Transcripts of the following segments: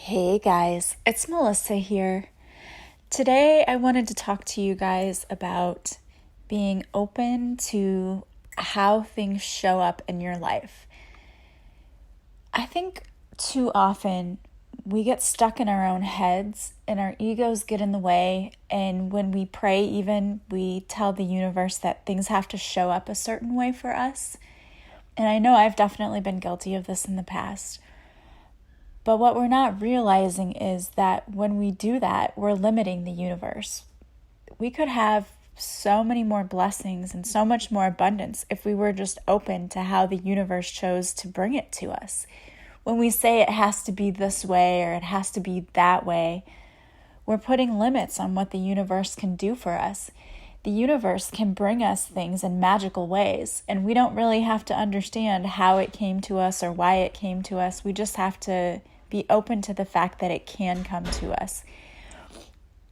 Hey guys, it's Melissa here. Today I wanted to talk to you guys about being open to how things show up in your life. I think too often we get stuck in our own heads and our egos get in the way, and when we pray even, we tell the universe that things have to show up a certain way for us. And I know I've definitely been guilty of this in the past. But what we're not realizing is that when we do that, we're limiting the universe. We could have so many more blessings and so much more abundance if we were just open to how the universe chose to bring it to us. When we say it has to be this way or it has to be that way, we're putting limits on what the universe can do for us. The universe can bring us things in magical ways, and we don't really have to understand how it came to us or why it came to us. We just have to be open to the fact that it can come to us.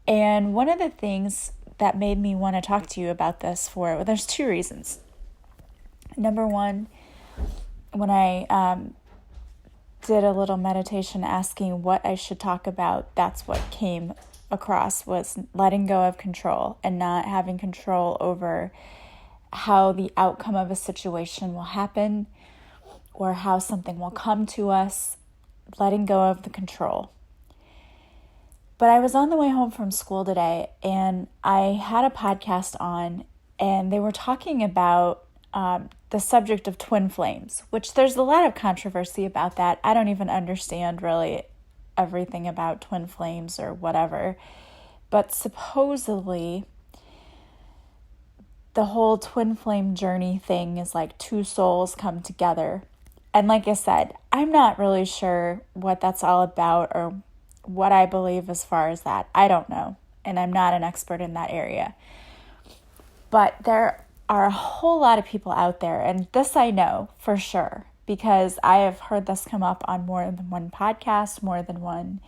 And one of the things that made me want to talk to you about this there's two reasons. Number one, when I did a little meditation asking what I should talk about, that's what came across was letting go of control and not having control over how the outcome of a situation will happen or how something will come to us, letting go of the control. But I was on the way home from school today and I had a podcast on, and they were talking about the subject of twin flames, which there's a lot of controversy about that. I don't even understand really everything about twin flames or whatever. But supposedly the whole twin flame journey thing is like two souls come together. And like I said, I'm not really sure what that's all about or what I believe as far as that. I don't know. And I'm not an expert in that area. But there are a whole lot of people out there, and this I know for sure, because I have heard this come up on more than one podcast, more than one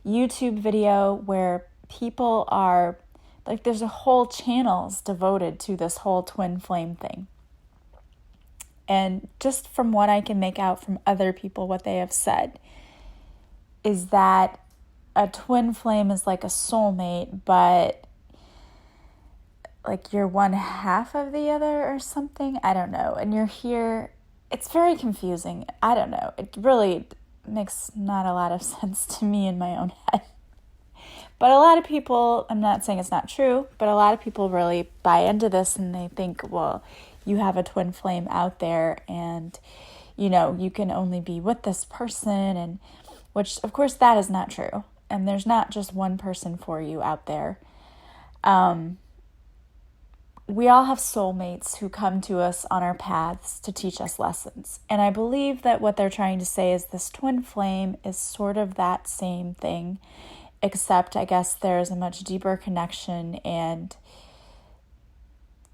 YouTube video, where people are, like there's a whole channels devoted to this whole twin flame thing. And just from what I can make out from other people, what they have said is that a twin flame is like a soulmate, but like you're one half of the other or something. I don't know. And you're here. It's very confusing. I don't know. It really makes not a lot of sense to me in my own head. But a lot of people, I'm not saying it's not true, but a lot of people really buy into this and they think, well, you have a twin flame out there and, you know, you can only be with this person, and which of course that is not true. And there's not just one person for you out there. We all have soulmates who come to us on our paths to teach us lessons. And I believe that what they're trying to say is this twin flame is sort of that same thing, except I guess there's a much deeper connection and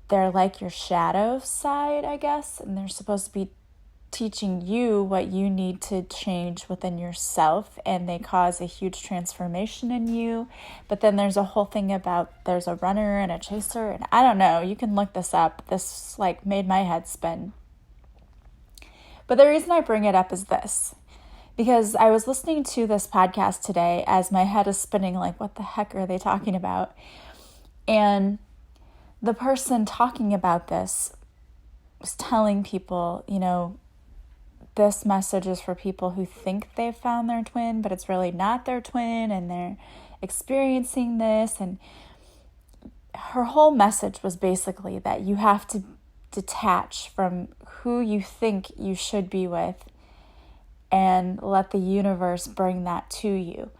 they're like your shadow side, I guess. And they're supposed to be teaching you what you need to change within yourself, and they cause a huge transformation in you. But then there's a whole thing about there's a runner and a chaser, and I don't know, you can look this up. This like made my head spin. But the reason I bring it up is this, because I was listening to this podcast today as my head is spinning like, what the heck are they talking about? And the person talking about this was telling people, you know, this message is for people who think they've found their twin, but it's really not their twin, and they're experiencing this. And her whole message was basically that you have to detach from who you think you should be with and let the universe bring that to you.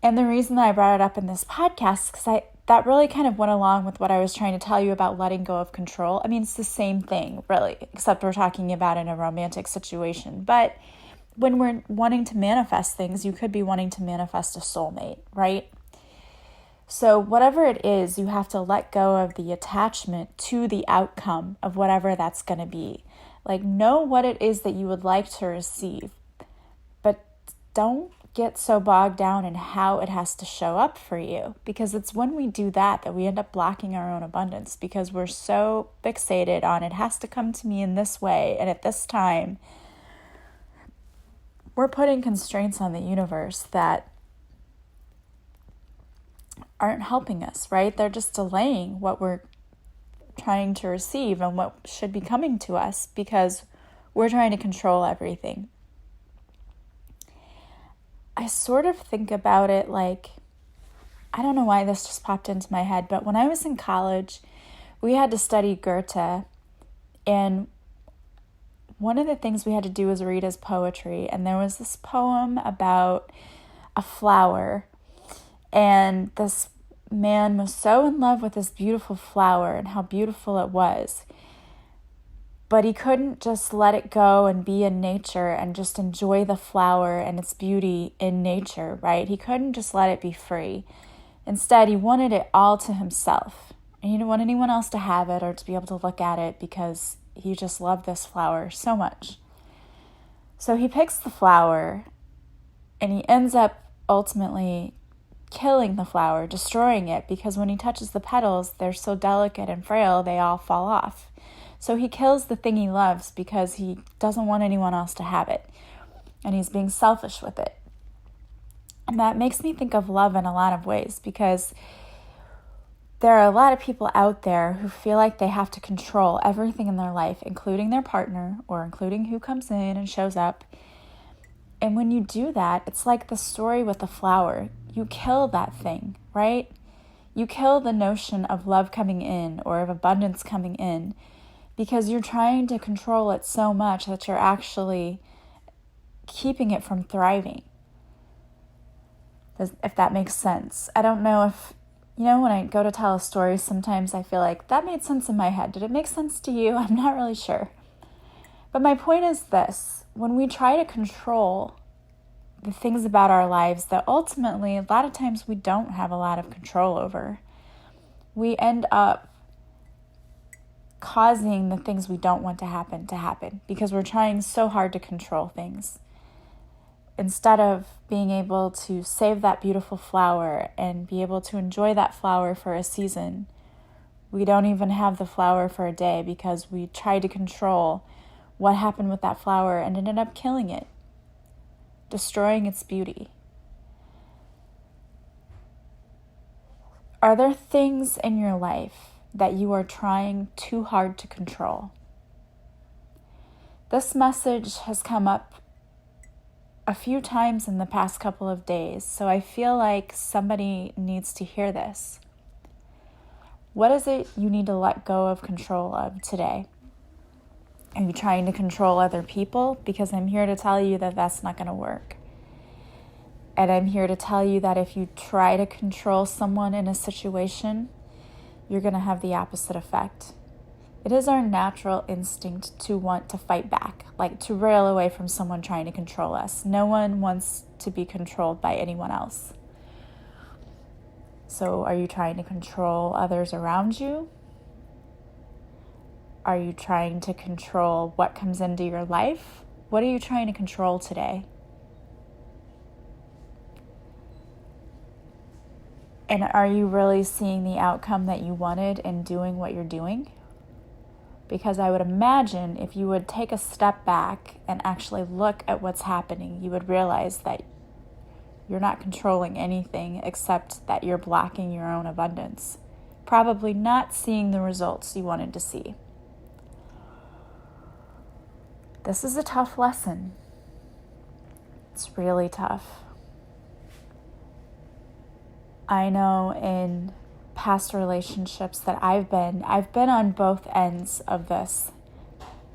And the reason that I brought it up in this podcast is because that really kind of went along with what I was trying to tell you about letting go of control. I mean, it's the same thing, really, except we're talking about in a romantic situation. But when we're wanting to manifest things, you could be wanting to manifest a soulmate, right? So whatever it is, you have to let go of the attachment to the outcome of whatever that's going to be. Like, know what it is that you would like to receive, but don't get so bogged down in how it has to show up for you, because it's when we do that we end up blocking our own abundance, because we're so fixated on it has to come to me in this way and at this time. we're putting constraints on the universe that aren't helping us, right? They're just delaying what we're trying to receive and what should be coming to us because we're trying to control everything. I sort of think about it like, I don't know why this just popped into my head, but when I was in college, we had to study Goethe, and one of the things we had to do was read his poetry, and there was this poem about a flower, and this man was so in love with this beautiful flower and how beautiful it was, but he couldn't just let it go and be in nature and just enjoy the flower and its beauty in nature, right? He couldn't just let it be free. Instead, he wanted it all to himself. And he didn't want anyone else to have it or to be able to look at it because he just loved this flower so much. So he picks the flower and he ends up ultimately killing the flower, destroying it, because when he touches the petals, they're so delicate and frail, they all fall off. So he kills the thing he loves because he doesn't want anyone else to have it. And he's being selfish with it. And that makes me think of love in a lot of ways, because there are a lot of people out there who feel like they have to control everything in their life, including their partner or including who comes in and shows up. And when you do that, it's like the story with the flower. You kill that thing, right? You kill the notion of love coming in or of abundance coming in because you're trying to control it so much that you're actually keeping it from thriving. If that makes sense. I don't know if, when I go to tell a story, sometimes I feel like that made sense in my head. Did it make sense to you? I'm not really sure. But my point is this: when we try to control the things about our lives that ultimately, a lot of times we don't have a lot of control over, we end up causing the things we don't want to happen because we're trying so hard to control things. Instead of being able to save that beautiful flower and be able to enjoy that flower for a season, we don't even have the flower for a day because we tried to control what happened with that flower and ended up killing it, destroying its beauty. Are there things in your life that you are trying too hard to control? This message has come up a few times in the past couple of days, so I feel like somebody needs to hear this. What is it you need to let go of control of today? Are you trying to control other people? Because I'm here to tell you that that's not going to work. And I'm here to tell you that if you try to control someone in a situation, you're going to have the opposite effect. It is our natural instinct to want to fight back, like to rail away from someone trying to control us. No one wants to be controlled by anyone else. So are you trying to control others around you? Are you trying to control what comes into your life? What are you trying to control today? And are you really seeing the outcome that you wanted in doing what you're doing? Because I would imagine if you would take a step back and actually look at what's happening, you would realize that you're not controlling anything except that you're blocking your own abundance. Probably not seeing the results you wanted to see. This is a tough lesson. It's really tough. I know in past relationships that I've been on both ends of this.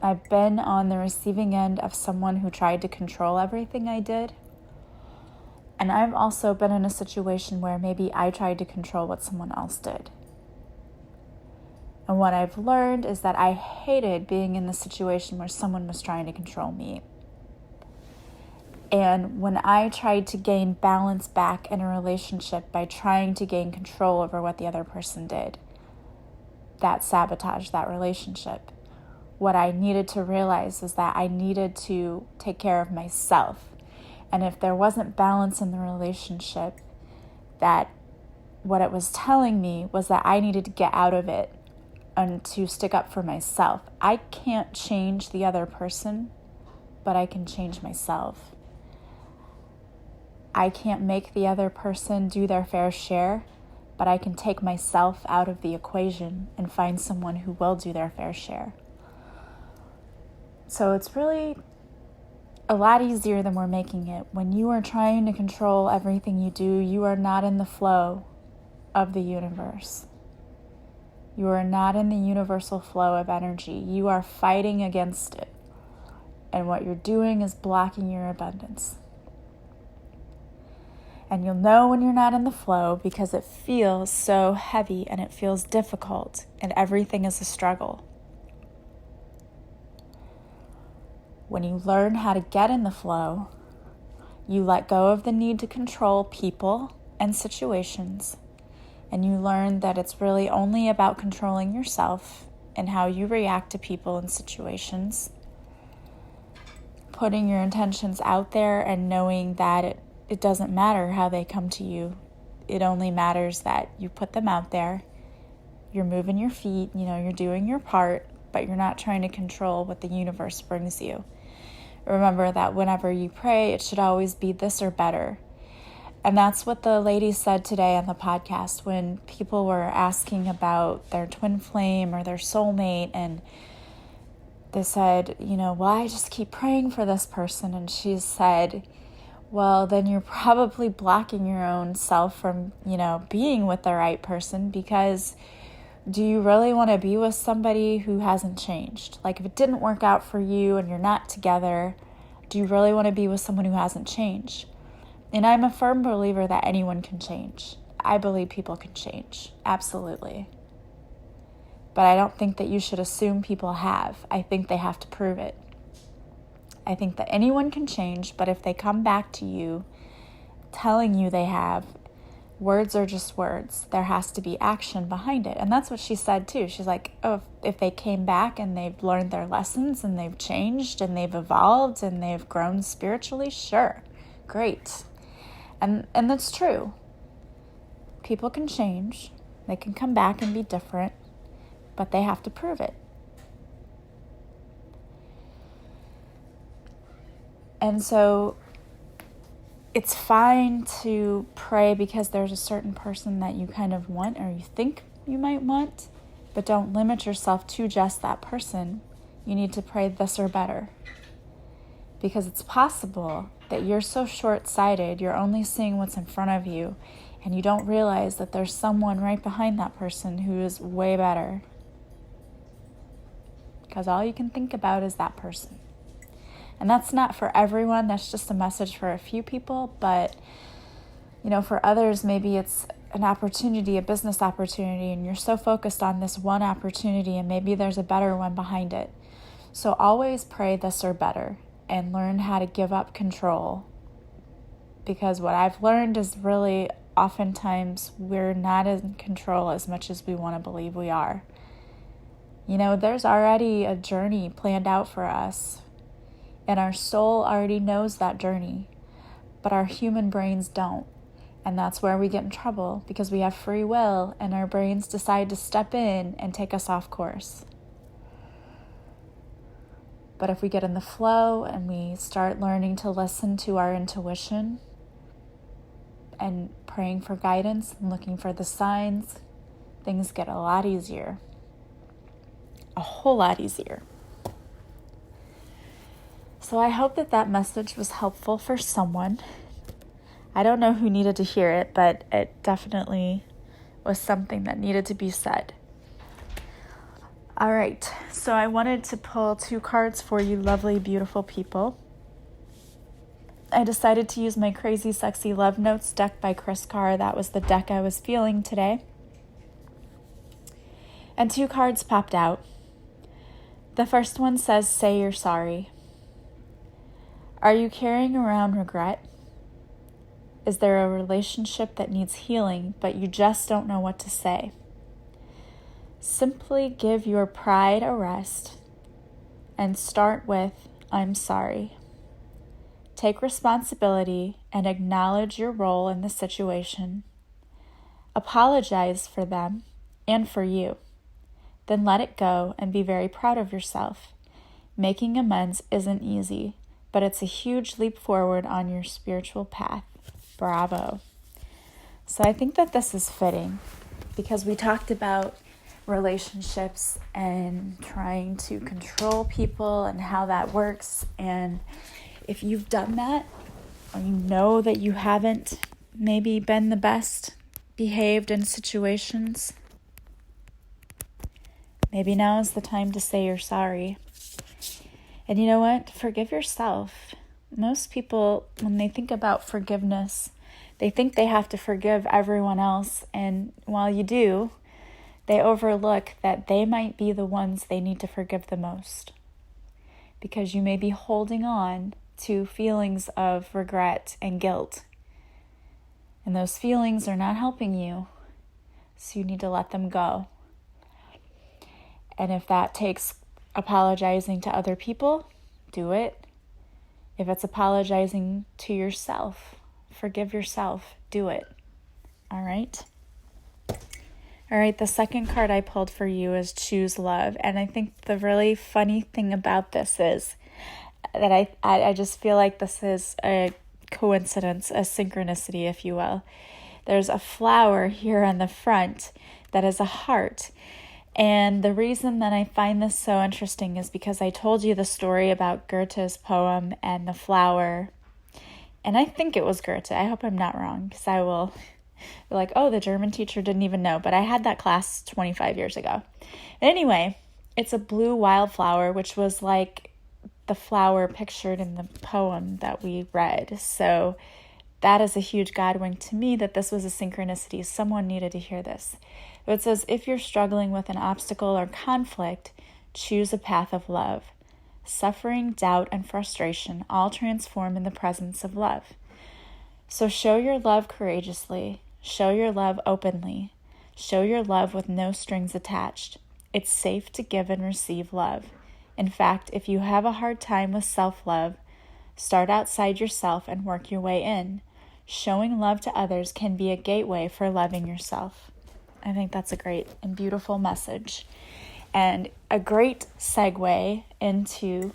I've been on the receiving end of someone who tried to control everything I did. And I've also been in a situation where maybe I tried to control what someone else did. And what I've learned is that I hated being in the situation where someone was trying to control me. And when I tried to gain balance back in a relationship by trying to gain control over what the other person did, that sabotaged that relationship. What I needed to realize is that I needed to take care of myself. And if there wasn't balance in the relationship, that what it was telling me was that I needed to get out of it and to stick up for myself. I can't change the other person, but I can change myself. I can't make the other person do their fair share, but I can take myself out of the equation and find someone who will do their fair share. So it's really a lot easier than we're making it. When you are trying to control everything you do, you are not in the flow of the universe. You are not in the universal flow of energy. You are fighting against it. And what you're doing is blocking your abundance. And you'll know when you're not in the flow because it feels so heavy and it feels difficult and everything is a struggle. When you learn how to get in the flow, you let go of the need to control people and situations, and you learn that it's really only about controlling yourself and how you react to people and situations, putting your intentions out there and knowing that it doesn't matter how they come to you. It only matters that you put them out there, you're moving your feet, you're doing your part, but you're not trying to control what the universe brings you. Remember that whenever you pray, it should always be this or better. And that's what the lady said today on the podcast when people were asking about their twin flame or their soulmate. And they said, well, I just keep praying for this person. And she said, well, then you're probably blocking your own self from, being with the right person, because do you really want to be with somebody who hasn't changed? Like, if it didn't work out for you and you're not together, do you really want to be with someone who hasn't changed? And I'm a firm believer that anyone can change. I believe people can change. Absolutely. But I don't think that you should assume people have. I think they have to prove it. I think that anyone can change, but if they come back to you telling you they have, words are just words. There has to be action behind it. And that's what she said too. She's like, oh, if they came back and they've learned their lessons and they've changed and they've evolved and they've grown spiritually, sure, great. And that's true. People can change. They can come back and be different, but they have to prove it. And so it's fine to pray because there's a certain person that you kind of want or you think you might want, but don't limit yourself to just that person. You need to pray this or better. Because it's possible that you're so short-sighted, you're only seeing what's in front of you, and you don't realize that there's someone right behind that person who is way better. Because all you can think about is that person. And that's not for everyone. That's just a message for a few people. But, for others, maybe it's an opportunity, a business opportunity, and you're so focused on this one opportunity, and maybe there's a better one behind it. So always pray this or better and learn how to give up control. Because what I've learned is really oftentimes we're not in control as much as we want to believe we are. There's already a journey planned out for us. And our soul already knows that journey, but our human brains don't. And that's where we get in trouble, because we have free will and our brains decide to step in and take us off course. But if we get in the flow and we start learning to listen to our intuition and praying for guidance and looking for the signs, things get a lot easier. A whole lot easier. So I hope that message was helpful for someone. I don't know who needed to hear it, but it definitely was something that needed to be said. All right, so I wanted to pull 2 cards for you lovely, beautiful people. I decided to use my Crazy Sexy Love Notes deck by Chris Carr. That was the deck I was feeling today. And 2 cards popped out. The first one says, say you're sorry. Are you carrying around regret? Is there a relationship that needs healing, but you just don't know what to say? Simply give your pride a rest and start with, I'm sorry. Take responsibility and acknowledge your role in the situation. Apologize for them and for you. Then let it go and be very proud of yourself. Making amends isn't easy, but it's a huge leap forward on your spiritual path. Bravo. So I think that this is fitting because we talked about relationships and trying to control people and how that works. And if you've done that, or you know that you haven't maybe been the best behaved in situations, maybe now is the time to say you're sorry. And you know what? Forgive yourself. Most people, when they think about forgiveness, they think they have to forgive everyone else. And while you do, they overlook that they might be the ones they need to forgive the most. Because you may be holding on to feelings of regret and guilt. And those feelings are not helping you. So you need to let them go. And if that takes apologizing to other people, do it. If it's apologizing to yourself, forgive yourself, do it. All right? All right, the second card I pulled for you is Choose Love. And I think the really funny thing about this is that I just feel like this is a coincidence, a synchronicity, if you will. There's a flower here on the front that is a heart. And the reason that I find this so interesting is because I told you the story about Goethe's poem and the flower. And I think it was Goethe. I hope I'm not wrong, because I will be like, oh, the German teacher didn't even know. But I had that class 25 years ago. Anyway, it's a blue wildflower, which was like the flower pictured in the poem that we read. So that is a huge God wink to me that this was a synchronicity. Someone needed to hear this. It says, if you're struggling with an obstacle or conflict, choose a path of love. Suffering, doubt, and frustration all transform in the presence of love. So show your love courageously. Show your love openly. Show your love with no strings attached. It's safe to give and receive love. In fact, if you have a hard time with self-love, start outside yourself and work your way in. Showing love to others can be a gateway for loving yourself. I think that's a great and beautiful message. And a great segue into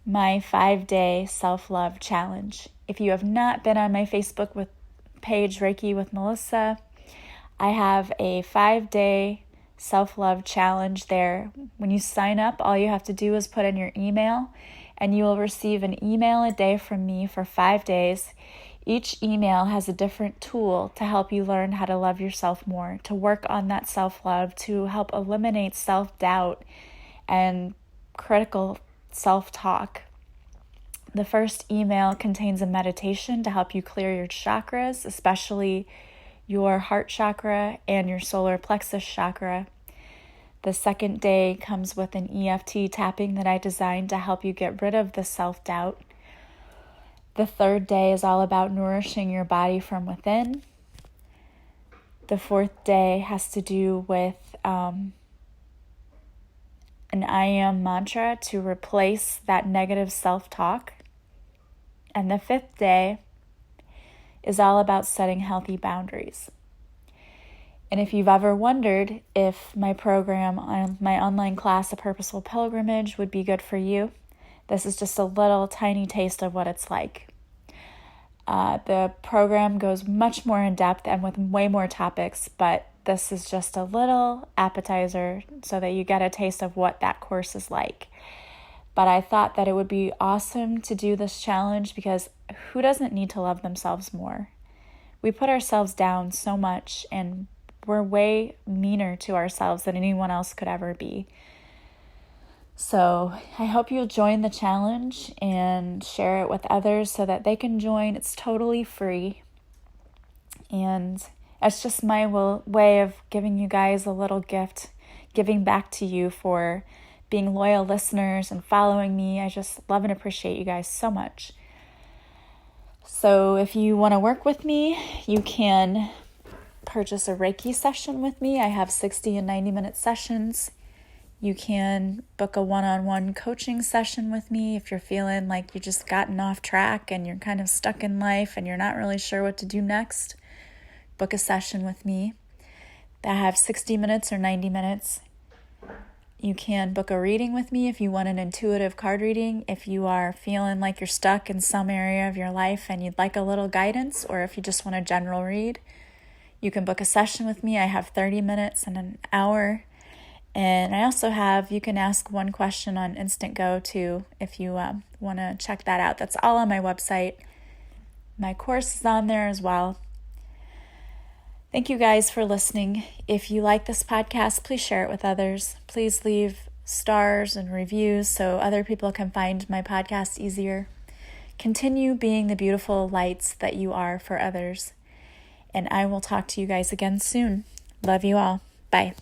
my 5-day self-love challenge. If you have not been on my Facebook page, Reiki with Melissa, I have a 5-day self-love challenge there. When you sign up, all you have to do is put in your email, and you will receive an email a day from me for 5 days. Each email has a different tool to help you learn how to love yourself more, to work on that self-love, to help eliminate self-doubt and critical self-talk. The first email contains a meditation to help you clear your chakras, especially your heart chakra and your solar plexus chakra. The second day comes with an EFT tapping that I designed to help you get rid of the self-doubt. The third day is all about nourishing your body from within. The fourth day has to do with an I am mantra to replace that negative self-talk. And the fifth day is all about setting healthy boundaries. And if you've ever wondered if my program, my online class, A Purposeful Pilgrimage, would be good for you, this is just a little tiny taste of what it's like. The program goes much more in depth and with way more topics, but this is just a little appetizer so that you get a taste of what that course is like. But I thought that it would be awesome to do this challenge because who doesn't need to love themselves more? We put ourselves down so much and we're way meaner to ourselves than anyone else could ever be. So I hope you'll join the challenge and share it with others so that they can join. It's totally free. And it's just my way of giving you guys a little gift, giving back to you for being loyal listeners and following me. I just love and appreciate you guys so much. So if you want to work with me, you can purchase a Reiki session with me. I have 60 and 90-minute sessions. You can book a one-on-one coaching session with me if you're feeling like you've just gotten off track and you're kind of stuck in life and you're not really sure what to do next. Book a session with me. I have 60 minutes or 90 minutes. You can book a reading with me if you want an intuitive card reading, if you are feeling like you're stuck in some area of your life and you'd like a little guidance, or if you just want a general read. You can book a session with me. I have 30 minutes and an hour. And I also have, you can ask one question on Instant Go too, if you want to check that out. That's all on my website. My course is on there as well. Thank you guys for listening. If you like this podcast, please share it with others. Please leave stars and reviews so other people can find my podcast easier. Continue being the beautiful lights that you are for others. And I will talk to you guys again soon. Love you all. Bye.